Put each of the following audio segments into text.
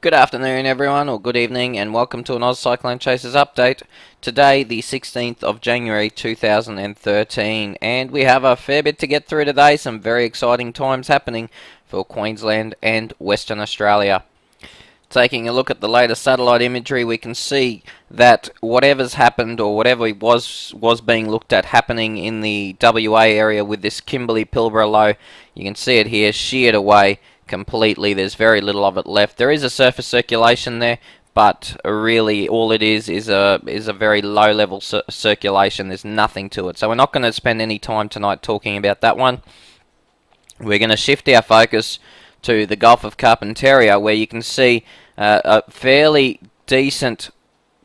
Good afternoon everyone, or good evening, and welcome to an Oz Cyclone Chasers update. Today, the 16th of January 2013, and we have a fair bit to get through today. Some very exciting times happening for Queensland and Western Australia. Taking a look at the latest satellite imagery, we can see that whatever's happened, or whatever was being looked at happening in the WA area with this Kimberley-Pilbara low, you can see it here, sheared away completely. There's very little of it left. There is a surface circulation there, but really all it is a very low level circulation. There's nothing to it. So we're not going to spend any time tonight talking about that one. We're going to shift our focus to the Gulf of Carpentaria, where you can see a fairly decent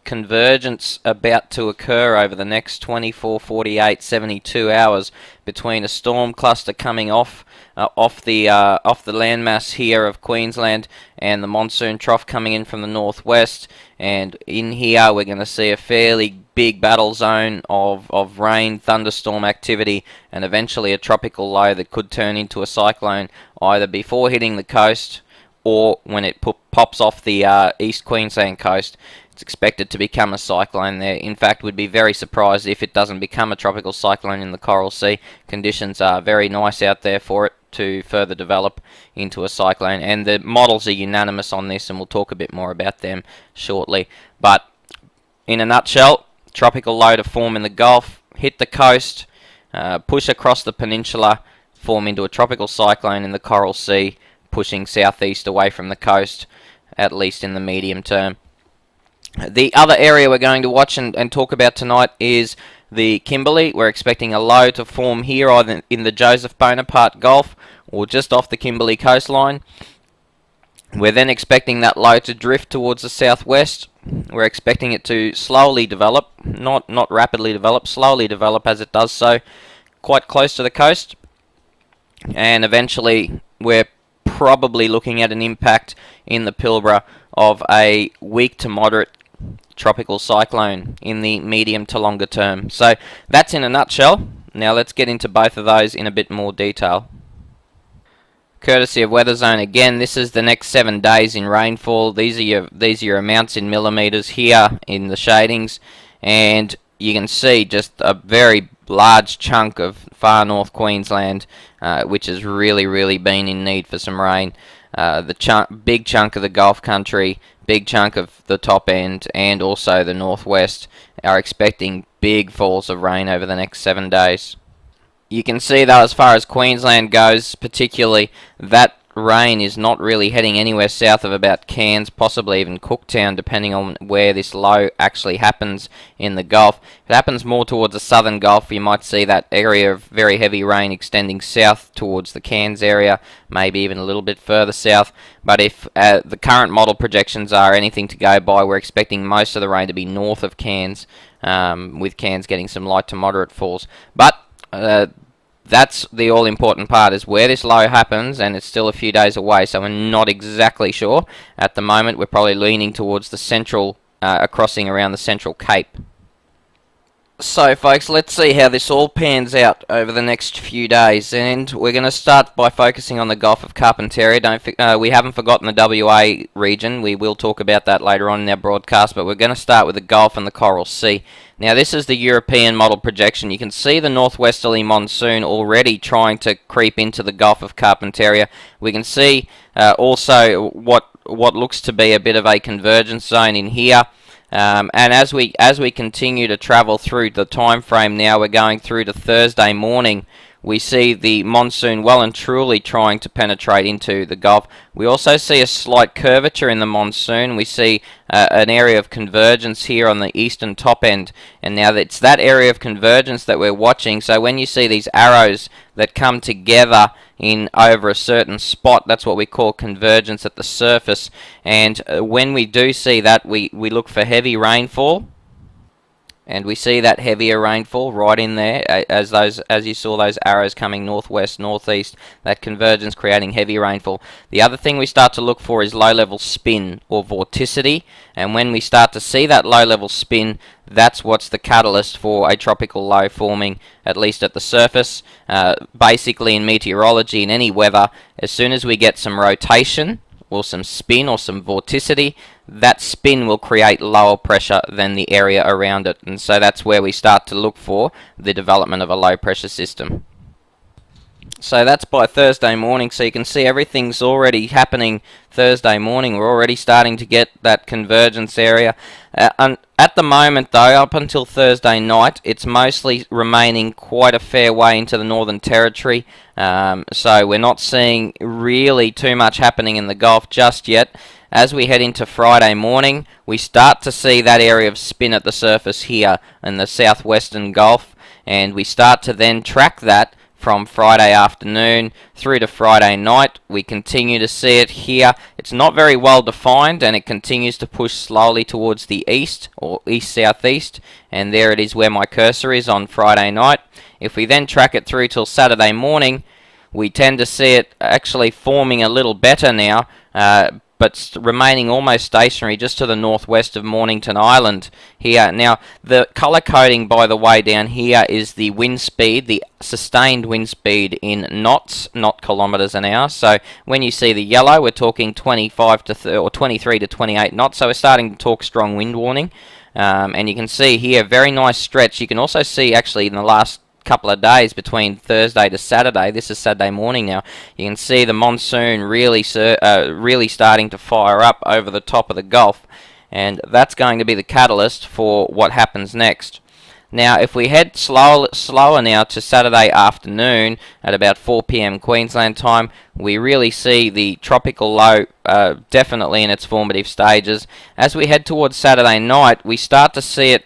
convergence about to occur over the next 24, 48, 72 hours between a storm cluster coming off the landmass here of Queensland and the monsoon trough coming in from the northwest. And in here we're going to see a fairly big battle zone of rain, thunderstorm activity, and eventually a tropical low that could turn into a cyclone either before hitting the coast or when it pops off the East Queensland coast. It's expected to become a cyclone there. In fact, we'd be very surprised if it doesn't become a tropical cyclone in the Coral Sea. Conditions are very nice out there for it to further develop into a cyclone, and the models are unanimous on this, and we'll talk a bit more about them shortly. But in a nutshell, tropical low to form in the Gulf, hit the coast, push across the peninsula, form into a tropical cyclone in the Coral Sea, pushing southeast away from the coast, at least in the medium term. The other area we're going to watch and talk about tonight is the Kimberley. We're expecting a low to form here either in the Joseph Bonaparte Gulf or just off the Kimberley coastline. We're then expecting that low to drift towards the southwest. We're expecting it to slowly develop, not rapidly develop, slowly develop as it does so, quite close to the coast. And eventually we're probably looking at an impact in the Pilbara of a weak to moderate tropical cyclone in the medium to longer term. So that's in a nutshell. Now let's get into both of those in a bit more detail. Courtesy of Weather Zone again, this is the next 7 days in rainfall. These are your amounts in millimetres here in the shadings, and you can see just a very large chunk of far north Queensland, which has really been in need for some rain. Big chunk of the Gulf country, big chunk of the top end, and also the northwest are expecting big falls of rain over the next 7 days. You can see though, as far as Queensland goes particularly, that rain is not really heading anywhere south of about Cairns, possibly even Cooktown, depending on where this low actually happens in the Gulf. If it happens more towards the southern Gulf, you might see that area of very heavy rain extending south towards the Cairns area, maybe even a little bit further south. But if the current model projections are anything to go by, we're expecting most of the rain to be north of Cairns, with Cairns getting some light to moderate falls. But that's the all-important part, is where this low happens, and it's still a few days away, so we're not exactly sure. At the moment, we're probably leaning towards the central, crossing around the central Cape. So, folks, let's see how this all pans out over the next few days, and we're going to start by focusing on the Gulf of Carpentaria. We haven't forgotten the WA region. We will talk about that later on in our broadcast, but we're going to start with the Gulf and the Coral Sea. Now, this is the European model projection. You can see the northwesterly monsoon already trying to creep into the Gulf of Carpentaria. We can see also what looks to be a bit of a convergence zone in here. And as we continue to travel through the time frame now, we're going through to Thursday morning. We see the monsoon well and truly trying to penetrate into the Gulf. We also see a slight curvature in the monsoon. We see an area of convergence here on the eastern top end. And now it's that area of convergence that we're watching. So when you see these arrows that come together in over a certain spot, that's what we call convergence at the surface. And when we do see that, we look for heavy rainfall. And we see that heavier rainfall right in there, as you saw those arrows coming northwest, northeast, that convergence creating heavy rainfall. The other thing we start to look for is low-level spin or vorticity, and when we start to see that low-level spin, that's what's the catalyst for a tropical low forming, at least at the surface. Basically in meteorology, in any weather, as soon as we get some rotation or some spin or some vorticity, that spin will create lower pressure than the area around it, and so that's where we start to look for the development of a low pressure system. So that's by Thursday morning, so you can see everything's already happening Thursday morning. We're already starting to get that convergence area. At the moment though, up until Thursday night, it's mostly remaining quite a fair way into the Northern Territory. So we're not seeing really too much happening in the Gulf just yet. As we head into Friday morning, we start to see that area of spin at the surface here in the southwestern Gulf, and we start to then track that from Friday afternoon through to Friday night. We continue to see it here. It's not very well defined, and it continues to push slowly towards the east, or east-southeast, and there it is where my cursor is on Friday night. If we then track it through till Saturday morning, we tend to see it actually forming a little better now, but remaining almost stationary just to the northwest of Mornington Island here. Now, the colour coding, by the way, down here is the wind speed, the sustained wind speed in knots, not kilometres an hour. So when you see the yellow, we're talking 25 to or 23 to 28 knots. So we're starting to talk strong wind warning. And you can see here, very nice stretch. You can also see actually in the last couple of days between Thursday to Saturday, this is Saturday morning now, you can see the monsoon really starting to fire up over the top of the Gulf, and that's going to be the catalyst for what happens next. Now, if we head slower now to Saturday afternoon at about 4 p.m. Queensland time, we really see the tropical low definitely in its formative stages. As we head towards Saturday night, we start to see it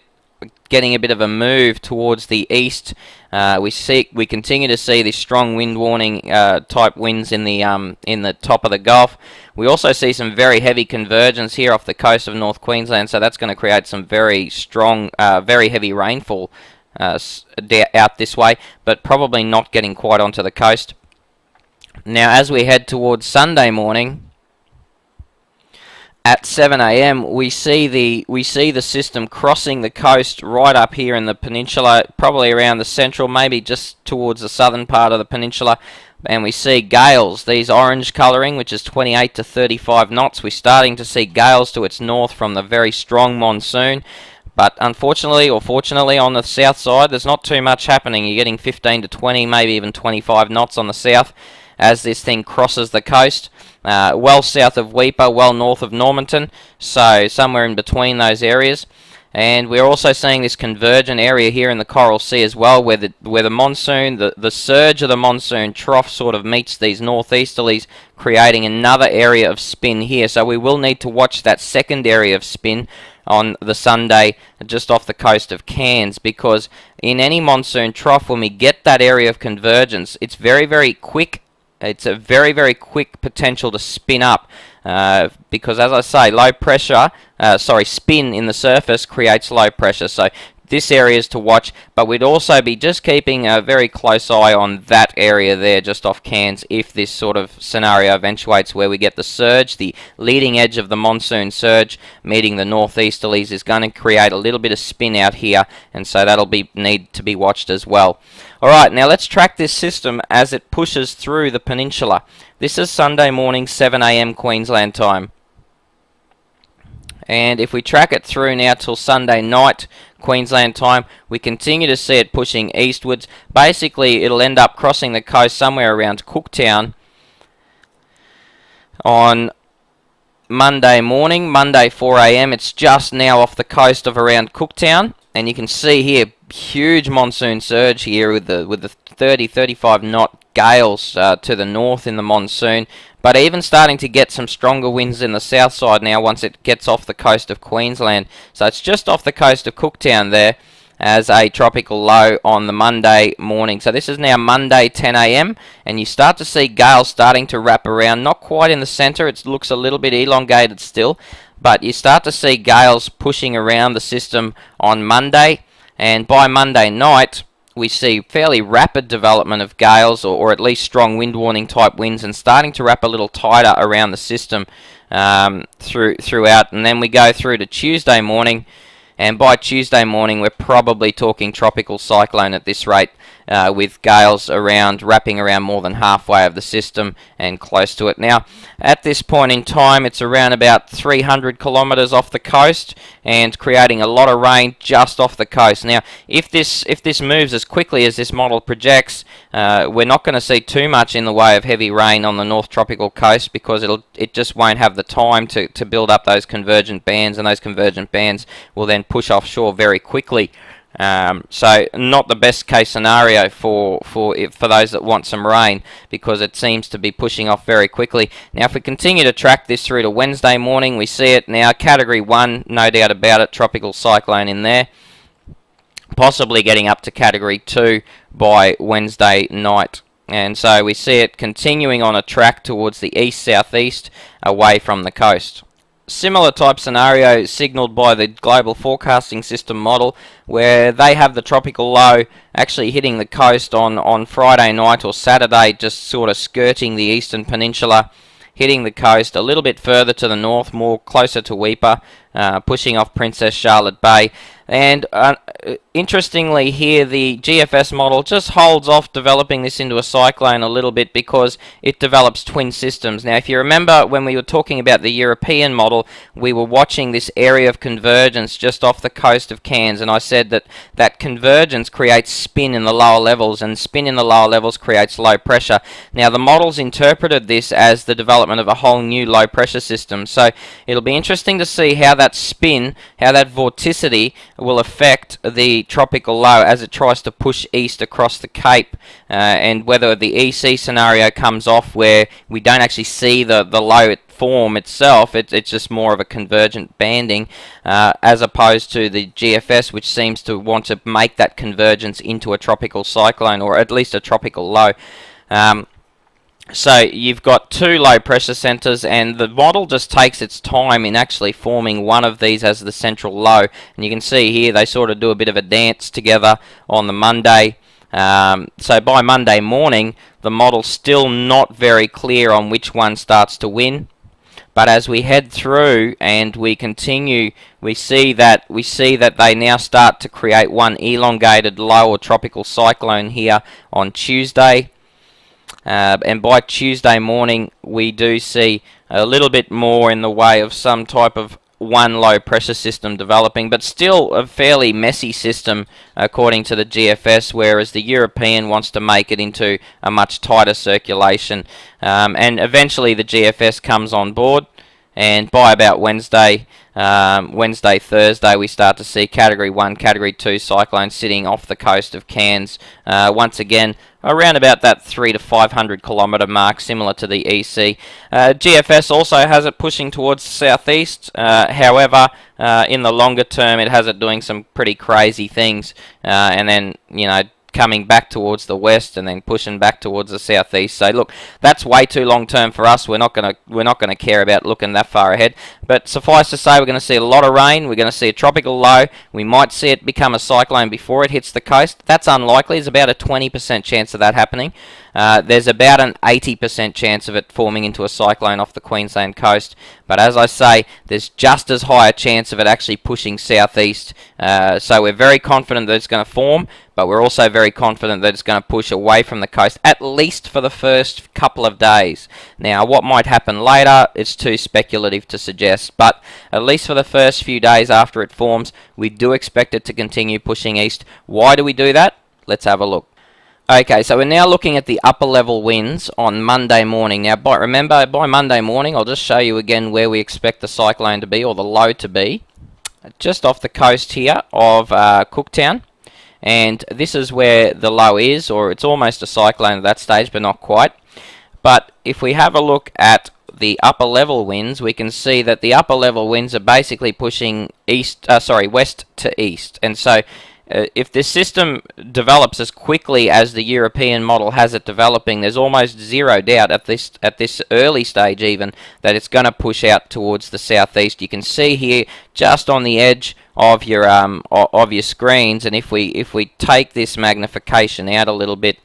getting a bit of a move towards the east. We continue to see the strong wind warning type winds in the top of the Gulf. We also see some very heavy convergence here off the coast of North Queensland, so that's going to create some very strong, very heavy rainfall out this way, but probably not getting quite onto the coast. Now, as we head towards Sunday morning, at 7 a.m. we see the system crossing the coast right up here in the peninsula, probably around the central, maybe just towards the southern part of the peninsula, and we see gales, these orange colouring, which is 28 to 35 knots. We're starting to see gales to its north from the very strong monsoon, but unfortunately or fortunately on the south side there's not too much happening. You're getting 15 to 20, maybe even 25 knots on the south as this thing crosses the coast. Well south of Weipa, well north of Normanton, so somewhere in between those areas. And we're also seeing this convergent area here in the Coral Sea as well, where the monsoon, the surge of the monsoon trough sort of meets these northeasterlies, creating another area of spin here. So we will need to watch that second area of spin on the Sunday just off the coast of Cairns, because in any monsoon trough, when we get that area of convergence, it's very, very quick. It's a very, very quick potential to spin up because, as I say, spin in the surface creates low pressure. So this area is to watch, but we'd also be just keeping a very close eye on that area there just off Cairns if this sort of scenario eventuates where we get the surge. The leading edge of the monsoon surge meeting the northeasterlies is going to create a little bit of spin out here, and so that'll need to be watched as well. Alright, now let's track this system as it pushes through the peninsula. This is Sunday morning, 7 a.m. Queensland time. And if we track it through now till Sunday night Queensland time, we continue to see it pushing eastwards. Basically, it'll end up crossing the coast somewhere around Cooktown on Monday morning, Monday 4 a.m. It's just now off the coast of around Cooktown, and you can see here huge monsoon surge here with the 30-35 knot gales to the north in the monsoon, but even starting to get some stronger winds in the south side now once it gets off the coast of Queensland. So it's just off the coast of Cooktown there as a tropical low on the Monday morning. So this is now Monday 10 a.m. and you start to see gales starting to wrap around, not quite in the centre, it looks a little bit elongated still, but you start to see gales pushing around the system on Monday, and by Monday night we see fairly rapid development of gales, or at least strong wind warning type winds, and starting to wrap a little tighter around the system throughout. And then we go through to Tuesday morning, and by Tuesday morning we're probably talking tropical cyclone at this rate. with gales wrapping around more than halfway of the system and close to it. Now, at this point in time, it's around about 300 kilometres off the coast and creating a lot of rain just off the coast. Now, if this moves as quickly as this model projects, we're not going to see too much in the way of heavy rain on the North Tropical coast, because it just won't have the time to build up those convergent bands, and those convergent bands will then push offshore very quickly. So not the best case scenario for those that want some rain, because it seems to be pushing off very quickly. Now, if we continue to track this through to Wednesday morning, we see it now, Category 1, no doubt about it, tropical cyclone in there, possibly getting up to Category 2 by Wednesday night. And so we see it continuing on a track towards the east-southeast away from the coast. Similar type scenario signalled by the Global Forecasting System model, where they have the tropical low actually hitting the coast on Friday night or Saturday, just sort of skirting the eastern peninsula, hitting the coast a little bit further to the north, more closer to Weipa, pushing off Princess Charlotte Bay. And interestingly here, the GFS model just holds off developing this into a cyclone a little bit, because it develops twin systems. Now, if you remember when we were talking about the European model, we were watching this area of convergence just off the coast of Cairns, and I said that convergence creates spin in the lower levels, and spin in the lower levels creates low pressure. Now, the models interpreted this as the development of a whole new low pressure system, so it'll be interesting to see how that spin, how that vorticity will affect the tropical low as it tries to push east across the Cape, and whether the EC scenario comes off where we don't actually see the low form itself, it's just more of a convergent banding, as opposed to the GFS, which seems to want to make that convergence into a tropical cyclone, or at least a tropical low. So you've got two low pressure centres, and the model just takes its time in actually forming one of these as the central low. And you can see here they sort of do a bit of a dance together on the Monday. So by Monday morning, the model's still not very clear on which one starts to win. But as we head through and we continue, we see that they now start to create one elongated low or tropical cyclone here on Tuesday. And by Tuesday morning, we do see a little bit more in the way of some type of one low pressure system developing, but still a fairly messy system according to the GFS, whereas the European wants to make it into a much tighter circulation. And eventually the GFS comes on board, and by about Wednesday, Thursday, we start to see Category 1, Category 2 cyclones sitting off the coast of Cairns, once again around about that 300 to 500 kilometre mark, similar to the EC. GFS also has it pushing towards the southeast. However, in the longer term, it has it doing some pretty crazy things, and then, coming back towards the west and then pushing back towards the southeast. So look, that's way too long term for us. We're not gonna care about looking that far ahead. But suffice to say, we're going to see a lot of rain. We're going to see a tropical low. We might see it become a cyclone before it hits the coast. That's unlikely. There's about a 20% chance of that happening. There's about an 80% chance of it forming into a cyclone off the Queensland coast. But as I say, there's just as high a chance of it actually pushing southeast. So we're very confident that it's going to form, but we're also very confident that it's going to push away from the coast, at least for the first couple of days. Now, what might happen later, it's too speculative to suggest, but at least for the first few days after it forms, we do expect it to continue pushing east. Why do we do that? Let's have a look. Okay, so we're now looking at the upper level winds on Monday morning. Now, remember, by Monday morning, I'll just show you again where we expect the cyclone to be, or the low to be. Just off the coast here of Cooktown. And this is where the low is, or it's almost a cyclone at that stage, but not quite. But if we have a look at the upper level winds, we can see that the upper level winds are basically pushing west to east. And so if this system develops as quickly as the European model has it developing, there's almost zero doubt at this early stage even that it's going to push out towards the southeast. You can see here just on the edge of your screens, and if we take this magnification out a little bit,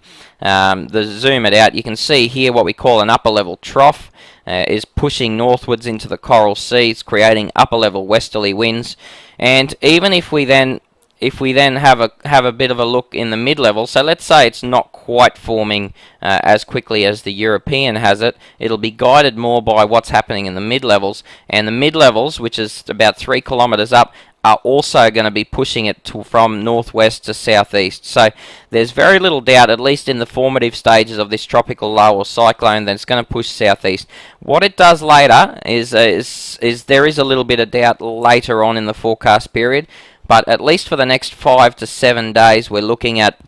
zoom it out, you can see here what we call an upper level trough is pushing northwards into the Coral Sea. It's creating upper level westerly winds, and even if we then if we then have a bit of a look in the mid-level, so let's say it's not quite forming as quickly as the European has it, it'll be guided more by what's happening in the mid-levels, and the mid-levels, which is about 3 kilometers up, are also going to be pushing it from northwest to southeast. So there's very little doubt, at least in the formative stages of this tropical low or cyclone, that it's going to push southeast. What it does later is there is a little bit of doubt later on in the forecast period, but at least for the next 5 to 7 days, we're looking at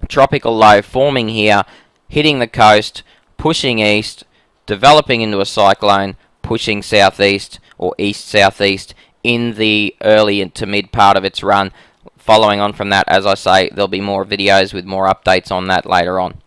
tropical low forming here, hitting the coast, pushing east, developing into a cyclone, pushing southeast or east-southeast in the early to mid part of its run. Following on from that, as I say, there'll be more videos with more updates on that later on.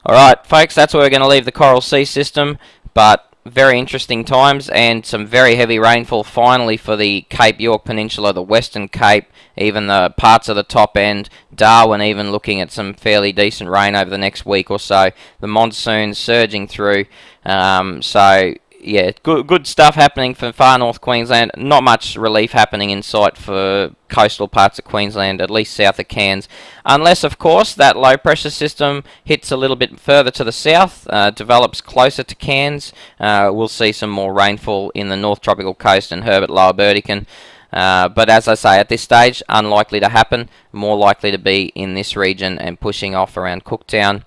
Alright folks, that's where we're going to leave the Coral Sea system, but very interesting times and some very heavy rainfall finally for the Cape York Peninsula, the Western Cape, even the parts of the top end, Darwin even looking at some fairly decent rain over the next week or so. The monsoon surging through, so yeah, good stuff happening for far north Queensland. Not much relief happening in sight for coastal parts of Queensland, at least south of Cairns. Unless, of course, that low pressure system hits a little bit further to the south, develops closer to Cairns. We'll see some more rainfall in the North Tropical Coast and Herbert Lower Burdekin. But as I say, at this stage, unlikely to happen. More likely to be in this region and pushing off around Cooktown.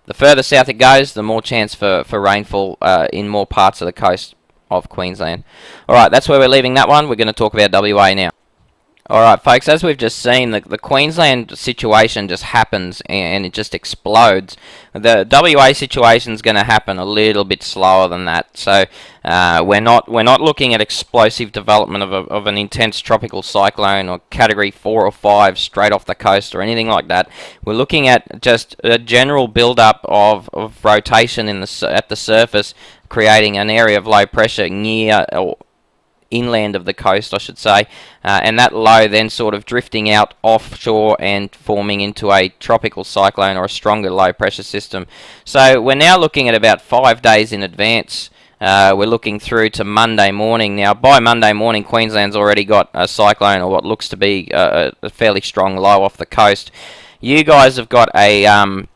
The further south it goes, the more chance for rainfall in more parts of the coast of Queensland. Alright, that's where we're leaving that one. We're going to talk about WA now. Alright folks, as we've just seen, the Queensland situation just happens and it just explodes. The WA situation is going to happen a little bit slower than that. So we're not looking at explosive development of an intense tropical cyclone or category 4 or 5 straight off the coast or anything like that. We're looking at just a general build-up of rotation at the surface, creating an area of low pressure near or inland of the coast, I should say, and that low then sort of drifting out offshore and forming into a tropical cyclone or a stronger low pressure system. So we're now looking at about 5 days in advance. We're looking through to Monday morning. Now, by Monday morning, Queensland's already got a cyclone or what looks to be a fairly strong low off the coast. You guys have got a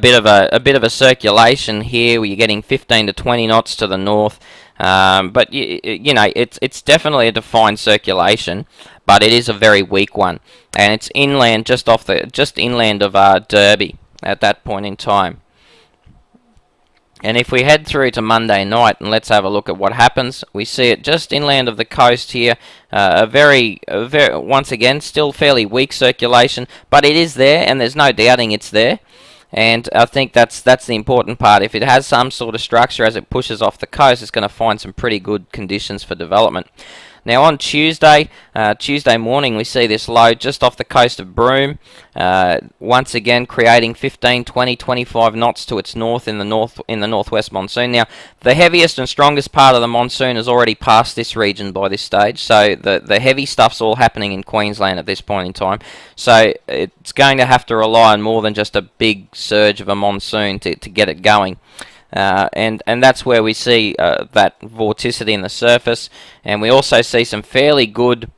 bit of a circulation here where you're getting 15 to 20 knots to the north. But you know, it's definitely a defined circulation, but it is a very weak one, and it's inland, just inland of Derby at that point in time. And if we head through to Monday night and let's have a look at what happens, we see it just inland of the coast here. A very once again still fairly weak circulation, but it is there, and there's no doubting it's there. And I think that's the important part. If it has some sort of structure as it pushes off the coast, it's going to find some pretty good conditions for development. Now on Tuesday morning, we see this low just off the coast of Broome, once again creating 15, 20, 25 knots to its north in the northwest monsoon. Now, the heaviest and strongest part of the monsoon has already passed this region by this stage, so the heavy stuff's all happening in Queensland at this point in time. So it's going to have to rely on more than just a big surge of a monsoon to get it going. And that's where we see that vorticity in the surface, and we also see some fairly good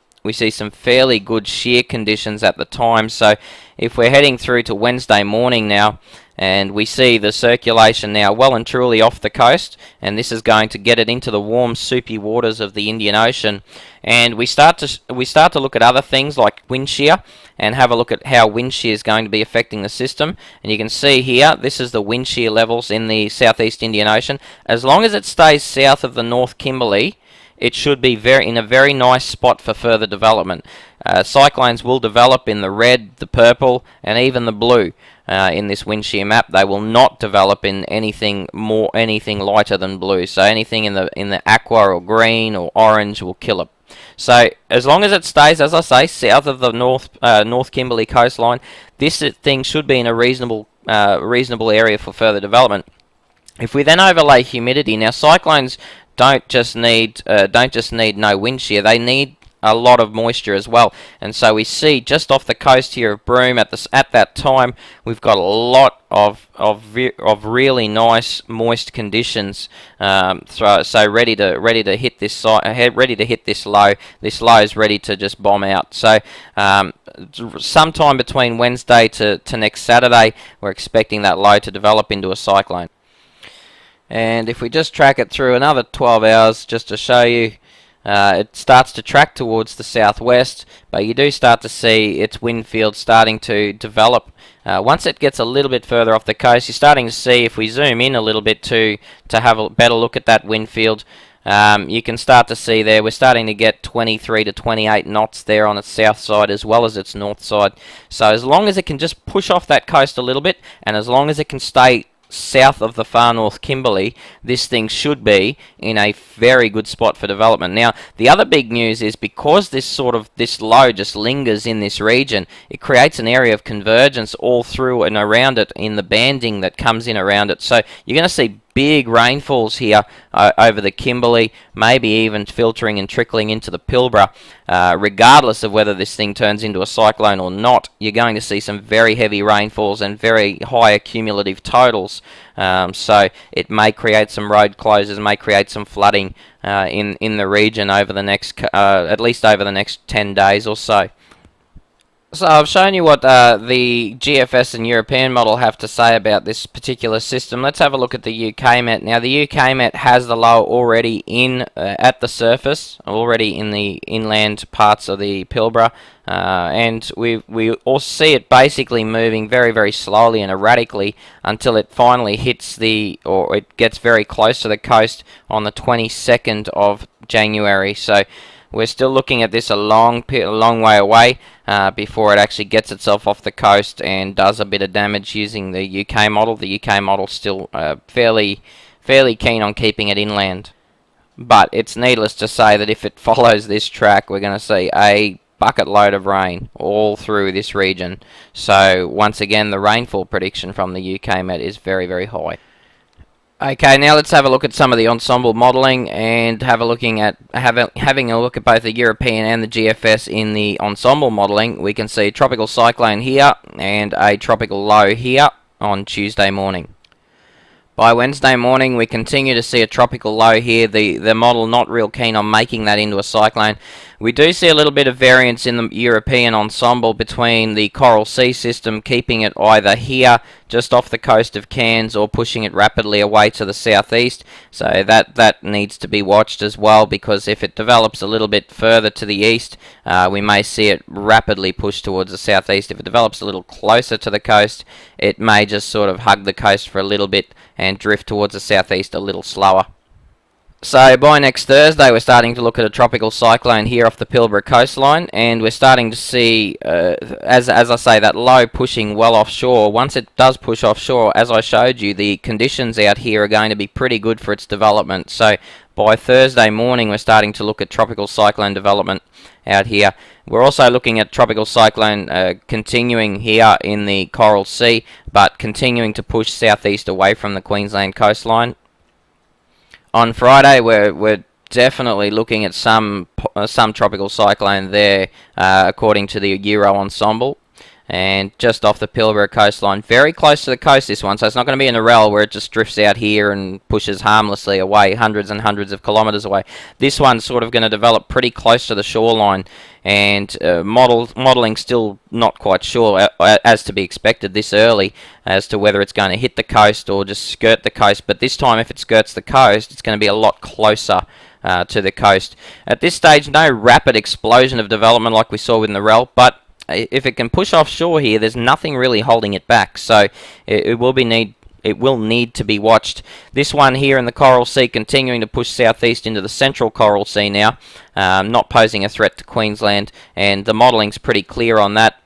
shear conditions at the time. So if we're heading through to Wednesday morning now, and we see the circulation now well and truly off the coast, and this is going to get it into the warm, soupy waters of the Indian Ocean, and we start to look at other things like wind shear and have a look at how wind shear is going to be affecting the system. And you can see here, this is the wind shear levels in the southeast Indian Ocean. As long as it stays south of the North Kimberley, it should be in a very nice spot for further development. Cyclones will develop in the red, the purple, and even the blue in this wind shear map. They will not develop in anything lighter than blue. So anything in the aqua or green or orange will kill it. So as long as it stays, as I say, south of the North Kimberley coastline, this thing should be in a reasonable area for further development. If we then overlay humidity, now cyclones don't just need no wind shear. They need a lot of moisture as well. And so we see just off the coast here of Broome at that time, we've got a lot of really nice moist conditions. So ready to hit this ready to hit this low. This low is ready to just bomb out. So sometime between Wednesday to next Saturday, we're expecting that low to develop into a cyclone. And if we just track it through another 12 hours, just to show you, it starts to track towards the southwest, but you do start to see its wind field starting to develop. Once it gets a little bit further off the coast, you're starting to see, if we zoom in a little bit to have a better look at that wind field, you can start to see there we're starting to get 23 to 28 knots there on its south side as well as its north side. So as long as it can just push off that coast a little bit, and as long as it can stay south of the far north Kimberley, this thing should be in a very good spot for development. Now, the other big news is because this low just lingers in this region, it creates an area of convergence all through and around it in the banding that comes in around it. So you're going to see big rainfalls here over the Kimberley, maybe even filtering and trickling into the Pilbara. Regardless of whether this thing turns into a cyclone or not, you're going to see some very heavy rainfalls and very high accumulative totals. So it may create some road closures, may create some flooding in the region over the next, at least over the next 10 days or so. So I've shown you what the GFS and European model have to say about this particular system. Let's have a look at the UK Met. Now the UK Met has the low already in at the surface, already in the inland parts of the Pilbara, and we all see it basically moving very, very slowly and erratically until it finally hits or it gets very close to the coast on the 22nd of January. So we're still looking at this a long way away before it actually gets itself off the coast and does a bit of damage using the UK model. The UK model's still fairly keen on keeping it inland. But it's needless to say that if it follows this track, we're going to see a bucket load of rain all through this region. So once again, the rainfall prediction from the UK Met is very, very high. Okay, now let's have a look at some of the ensemble modelling and having a look at both the European and the GFS in the ensemble modelling. We can see a tropical cyclone here and a tropical low here on Tuesday morning. By Wednesday morning, we continue to see a tropical low here. The model not real keen on making that into a cyclone. We do see a little bit of variance in the European ensemble between the Coral Sea system, keeping it either here, just off the coast of Cairns, or pushing it rapidly away to the southeast. So that needs to be watched as well, because if it develops a little bit further to the east, we may see it rapidly push towards the southeast. If it develops a little closer to the coast, it may just sort of hug the coast for a little bit and drift towards the southeast a little slower. So by next Thursday, we're starting to look at a tropical cyclone here off the Pilbara coastline, and we're starting to see, as I say, that low pushing well offshore. Once it does push offshore, as I showed you, the conditions out here are going to be pretty good for its development. So by Thursday morning, we're starting to look at tropical cyclone development out here. We're also looking at tropical cyclone continuing here in the Coral Sea, but continuing to push southeast away from the Queensland coastline. On Friday, we're definitely looking at some tropical cyclone there, according to the Euro ensemble, and just off the Pilbara coastline, very close to the coast, this one. So it's not going to be in a rel where it just drifts out here and pushes harmlessly away, hundreds and hundreds of kilometres away. This one's sort of going to develop pretty close to the shoreline, and modelling still not quite sure, as to be expected this early, as to whether it's going to hit the coast or just skirt the coast. But this time, if it skirts the coast, it's going to be a lot closer to the coast. At this stage, no rapid explosion of development like we saw with the rel, but if it can push offshore here, there's nothing really holding it back. So it will need to be watched. This one here in the Coral Sea continuing to push southeast into the central Coral Sea now, not posing a threat to Queensland, and the modelling's pretty clear on that.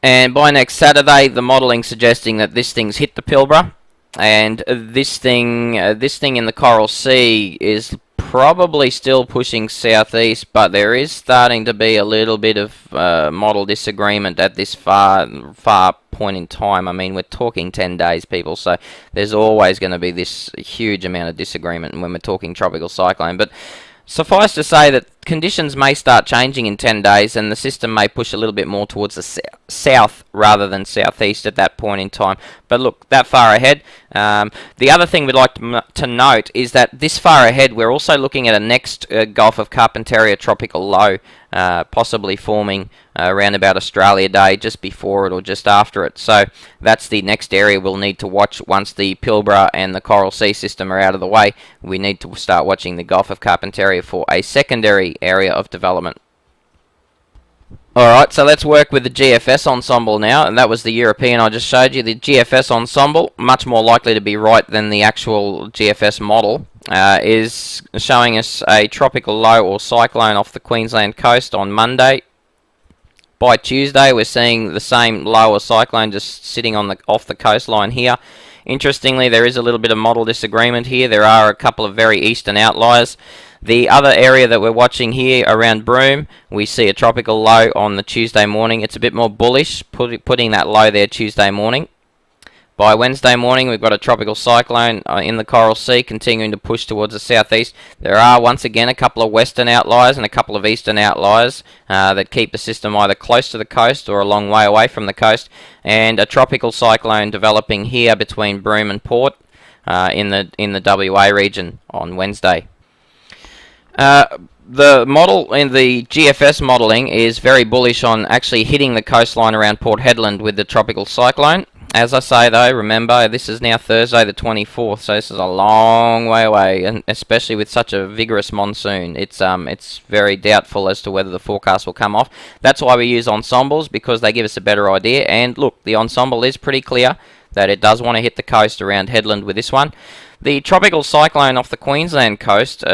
And by next Saturday, the modelling suggesting that this thing's hit the Pilbara, and this thing in the Coral Sea is probably still pushing southeast, but there is starting to be a little bit of model disagreement at this far point in time. I mean, we're talking 10 days, people, so there's always going to be this huge amount of disagreement when we're talking tropical cyclone. But suffice to say that conditions may start changing in 10 days, and the system may push a little bit more towards the south rather than southeast at that point in time. But look, that far ahead. The other thing we'd like to note is that this far ahead, we're also looking at a next Gulf of Carpentaria tropical low, possibly forming around about Australia Day, just before it or just after it. So that's the next area we'll need to watch once the Pilbara and the Coral Sea system are out of the way. We need to start watching the Gulf of Carpentaria for a secondary area of development. Alright, so let's work with the GFS ensemble now, and that was the European I just showed you. The GFS ensemble, much more likely to be right than the actual GFS model, is showing us a tropical low or cyclone off the Queensland coast on Monday. By Tuesday, we're seeing the same low or cyclone just sitting on off the coastline here. Interestingly, there is a little bit of model disagreement here. There are a couple of very eastern outliers. The other area that we're watching here around Broome, we see a tropical low on the Tuesday morning. It's a bit more bullish, putting that low there Tuesday morning. By Wednesday morning, we've got a tropical cyclone in the Coral Sea continuing to push towards the southeast. There are, once again, a couple of western outliers and a couple of eastern outliers that keep the system either close to the coast or a long way away from the coast. And a tropical cyclone developing here between Broome and Port in the WA region on Wednesday. The model in the GFS modelling is very bullish on actually hitting the coastline around Port Hedland with the tropical cyclone. As I say though, remember this is now Thursday the 24th, so this is a long way away, and especially with such a vigorous monsoon, it's very doubtful as to whether the forecast will come off. That's why we use ensembles, because they give us a better idea. And look, the ensemble is pretty clear that it does want to hit the coast around Hedland with this one. The tropical cyclone off the Queensland coast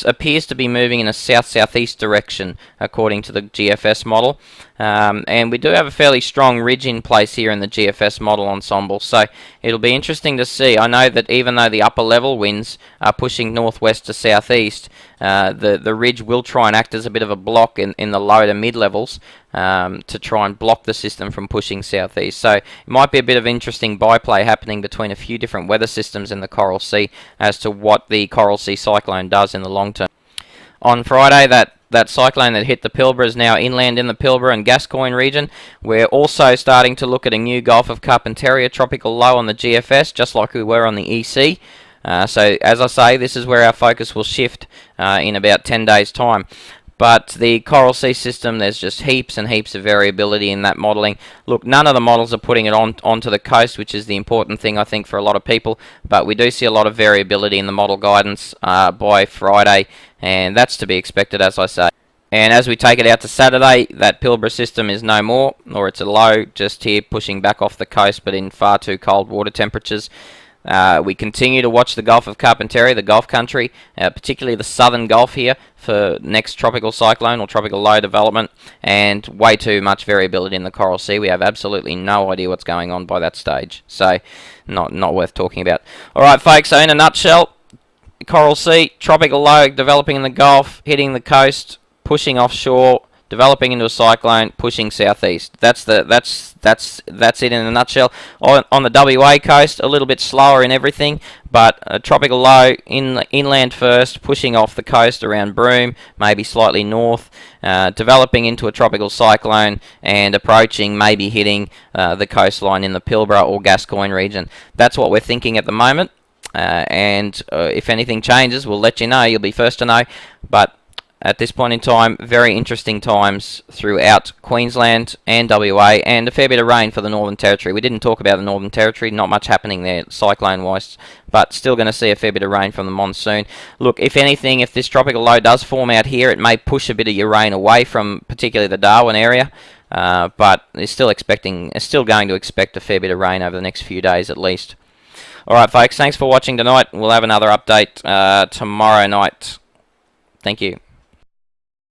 appears to be moving in a south-southeast direction according to the GFS model, and we do have a fairly strong ridge in place here in the GFS model ensemble, so it'll be interesting to see. I know that even though the upper level winds are pushing northwest to southeast, the ridge will try and act as a bit of a block in the low to mid levels to try and block the system from pushing southeast. So it might be a bit of interesting byplay happening between a few different weather systems in the Coral Sea as to what the Coral Sea cyclone does in the long term. On Friday, that cyclone that hit the Pilbara is now inland in the Pilbara and Gascoyne region. We're also starting to look at a new Gulf of Carpentaria tropical low on the GFS, just like we were on the EC. So as I say, this is where our focus will shift in about 10 days' time. But the Coral Sea system, there's just heaps and heaps of variability in that modelling. Look, none of the models are putting it onto the coast, which is the important thing, I think, for a lot of people. But we do see a lot of variability in the model guidance by Friday, and that's to be expected, as I say. And as we take it out to Saturday, that Pilbara system is no more, or it's a low just here pushing back off the coast, but in far too cold water temperatures. We continue to watch the Gulf of Carpentaria, the Gulf country, particularly the southern Gulf here for next tropical cyclone or tropical low development, and way too much variability in the Coral Sea. We have absolutely no idea what's going on by that stage, so not worth talking about. Alright folks, so in a nutshell, Coral Sea, tropical low developing in the Gulf, hitting the coast, pushing offshore, developing into a cyclone, pushing southeast. That's it in a nutshell. On the WA coast, a little bit slower in everything, but a tropical low inland first, pushing off the coast around Broome, maybe slightly north, developing into a tropical cyclone and approaching, maybe hitting the coastline in the Pilbara or Gascoyne region. That's what we're thinking at the moment, and if anything changes, we'll let you know. You'll be first to know, but at this point in time, very interesting times throughout Queensland and WA, and a fair bit of rain for the Northern Territory. We didn't talk about the Northern Territory, not much happening there cyclone-wise, but still going to see a fair bit of rain from the monsoon. Look, if anything, if this tropical low does form out here, it may push a bit of your rain away from particularly the Darwin area, but it's still going to expect a fair bit of rain over the next few days at least. Alright folks, thanks for watching tonight. We'll have another update tomorrow night. Thank you.